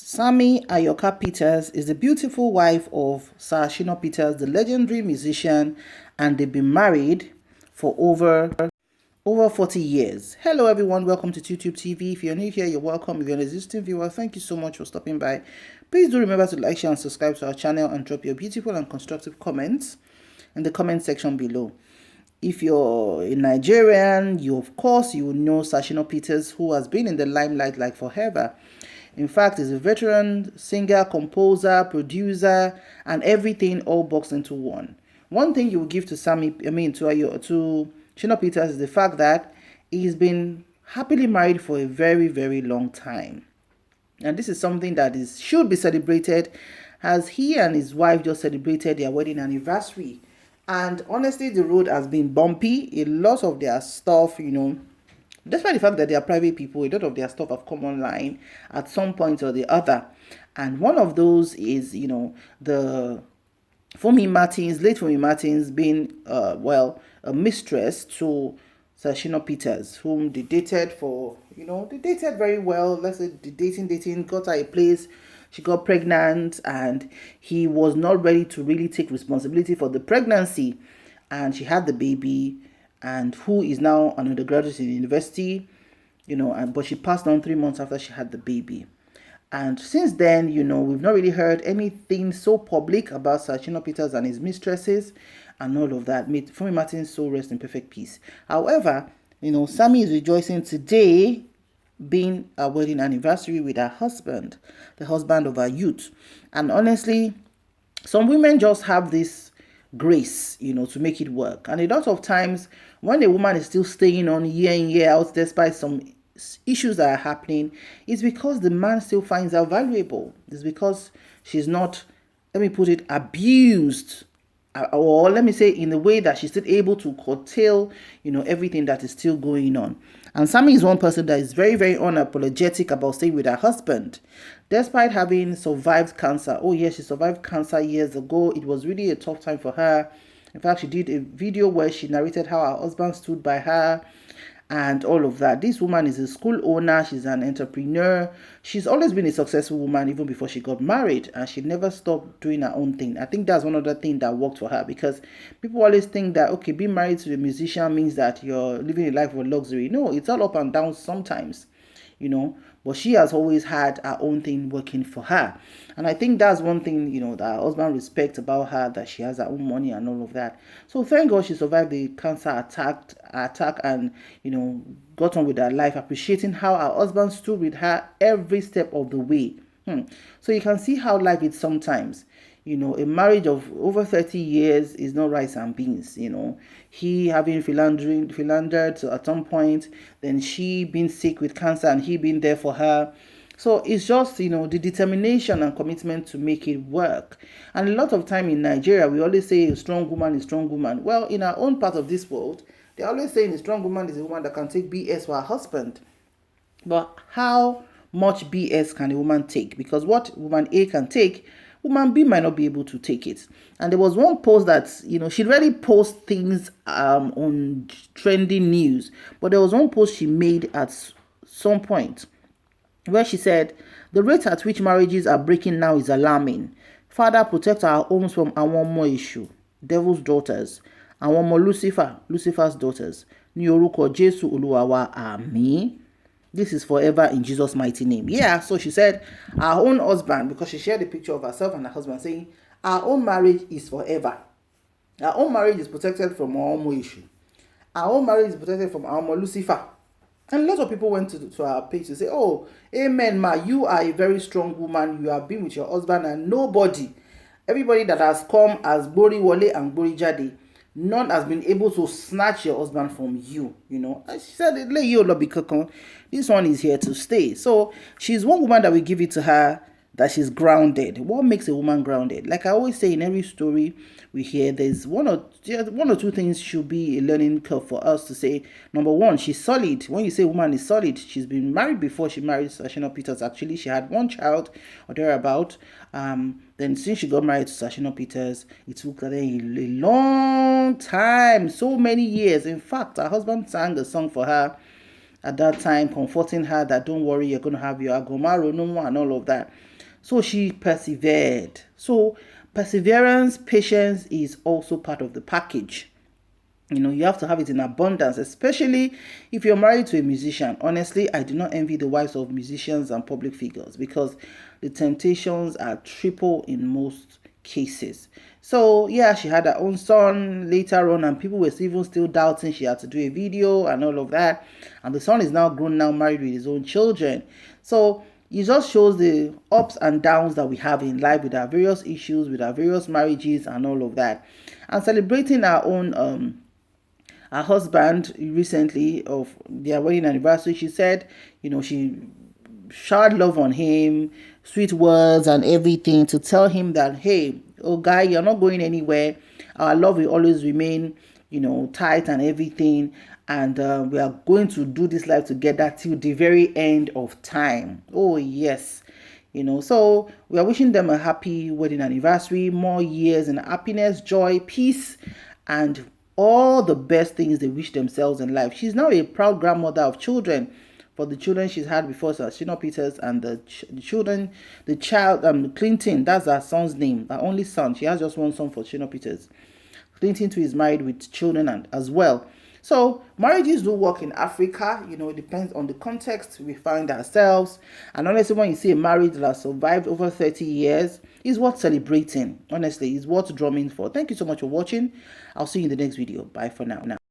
Sammie Peters is the beautiful wife of Sir Shina Peters, the legendary musician, and they've been married for over 40 years. Hello everyone, welcome to YouTube TV. If you're new here, you're welcome. If you're an existing viewer, thank you so much for stopping by. Please do remember to like, share, and subscribe to our channel and drop your beautiful and constructive comments in the comment section below. If you're a Nigerian, you will know Sir Shina Peters, who has been in the limelight like forever. In fact, he's a veteran singer, composer, producer, and everything all boxed into one. One thing you will give to Shina Peters is the fact that he's been happily married for a very, very long time. And this is something that should be celebrated, as he and his wife just celebrated their wedding anniversary. And honestly, the road has been bumpy. A lot of their stuff, despite the fact that they are private people, a lot of their stuff have come online at some point or the other. And one of those is, the late Fumi Martins being, a mistress to Sir Shina Peters, whom they dated for, they dated very well. Let's say the dating, got her a place. She got pregnant and he was not ready to really take responsibility for the pregnancy. And she had the baby, and who is now an undergraduate in university, but she passed on 3 months after she had the baby. And since then, we've not really heard anything so public about Sir Shina Peters and his mistresses and all of that. May Fumi Martin's soul rest in perfect peace. However, Sammie is rejoicing today, being a wedding anniversary with her husband, the husband of her youth. And honestly, some women just have this grace, to make it work. And a lot of times when a woman is still staying on year in, year out, despite some issues that are happening, it's because the man still finds her valuable. It's because she's not, let me put it, abused, or let me say in a way that she's still able to curtail, everything that is still going on. And Sammie is one person that is very, very unapologetic about staying with her husband, despite having survived cancer. Oh yes, she survived cancer years ago. It was really a tough time for her. In fact, she did a video where she narrated how her husband stood by her and all of that. This woman is a school owner. She's an entrepreneur. She's always been a successful woman even before she got married, and she never stopped doing her own thing. I think that's one other thing that worked for her, because people always think that, okay, being married to a musician means that you're living a life of luxury. No, it's all up and down sometimes, but she has always had her own thing working for her. And I think that's one thing, that her husband respects about her, that she has her own money and all of that. So thank God she survived the cancer attack and, got on with her life, appreciating how her husband stood with her every step of the way. So you can see how life is sometimes. A marriage of over 30 years is not rice and beans, He having philandered at some point, then she being sick with cancer and he being there for her. So it's just, the determination and commitment to make it work. And a lot of time in Nigeria, we always say a strong woman is a strong woman. Well, in our own part of this world, they're always saying a strong woman is a woman that can take BS for her husband. But how much BS can a woman take? Because what woman A can take, woman B might not be able to take it. And there was one post that, she'd really post things on trending news. But there was one post she made at some point where she said, the rate at which marriages are breaking now is alarming. Father, protect our homes from àwọn issue, devil's daughters, àwọn Lucifer's daughters. Ní orúkọ Jésù Olúwa wa, àmín. This is forever in Jesus' mighty name. Yeah, so she said her own husband, because she shared a picture of herself and her husband, saying our own marriage is forever. Our own marriage is protected from our issue. Our own marriage is protected from our Lucifer. And a lot of people went to our page to say, oh, amen, ma, you are a very strong woman. You have been with your husband and everybody that has come as Gbori Wole and Gbori Jade, none has been able to snatch your husband from you, And she said, this one is here to stay. So she's one woman that we give it to her, that she's grounded. What makes a woman grounded? Like I always say in every story we hear, there's one or two things should be a learning curve for us to say. Number one, she's solid. When you say woman is solid, she's been married before she married Sir Shina Peters. Actually, she had one child or thereabout. Then since she got married to Sir Shina Peters, it took her a long time, so many years. In fact, her husband sang a song for her at that time, comforting her that don't worry, you're going to have your agomaro no more and all of that. So she persevered. So perseverance, patience is also part of the package. You have to have it in abundance, especially if you're married to a musician. Honestly, I do not envy the wives of musicians and public figures, because the temptations are triple in most cases. So yeah, she had her own son later on, and people were even still doubting she had to do a video and all of that. And the son is now grown, now married with his own children. So it just shows the ups and downs that we have in life with our various issues, with our various marriages and all of that. And celebrating our own her husband recently of their wedding anniversary, she said, she showered love on him, sweet words and everything, to tell him that, hey, oh guy, you're not going anywhere. Our love will always remain, tight and everything. And we are going to do this life together till the very end of time. Oh, yes. So we are wishing them a happy wedding anniversary, more years in happiness, joy, peace, and all the best things they wish themselves in life. She's now a proud grandmother of children. For the children she's had before, Sir Shina Peters, and the child, Clinton, that's her son's name, her only son. She has just one son for Shina Peters. Clinton too is married with children and as well. So marriages do work in Africa. It depends on the context we find ourselves. And honestly, when you see a marriage that has survived over 30 years, it's worth celebrating. Honestly, it's worth drumming for. Thank you so much for watching. I'll see you in the next video. Bye for now.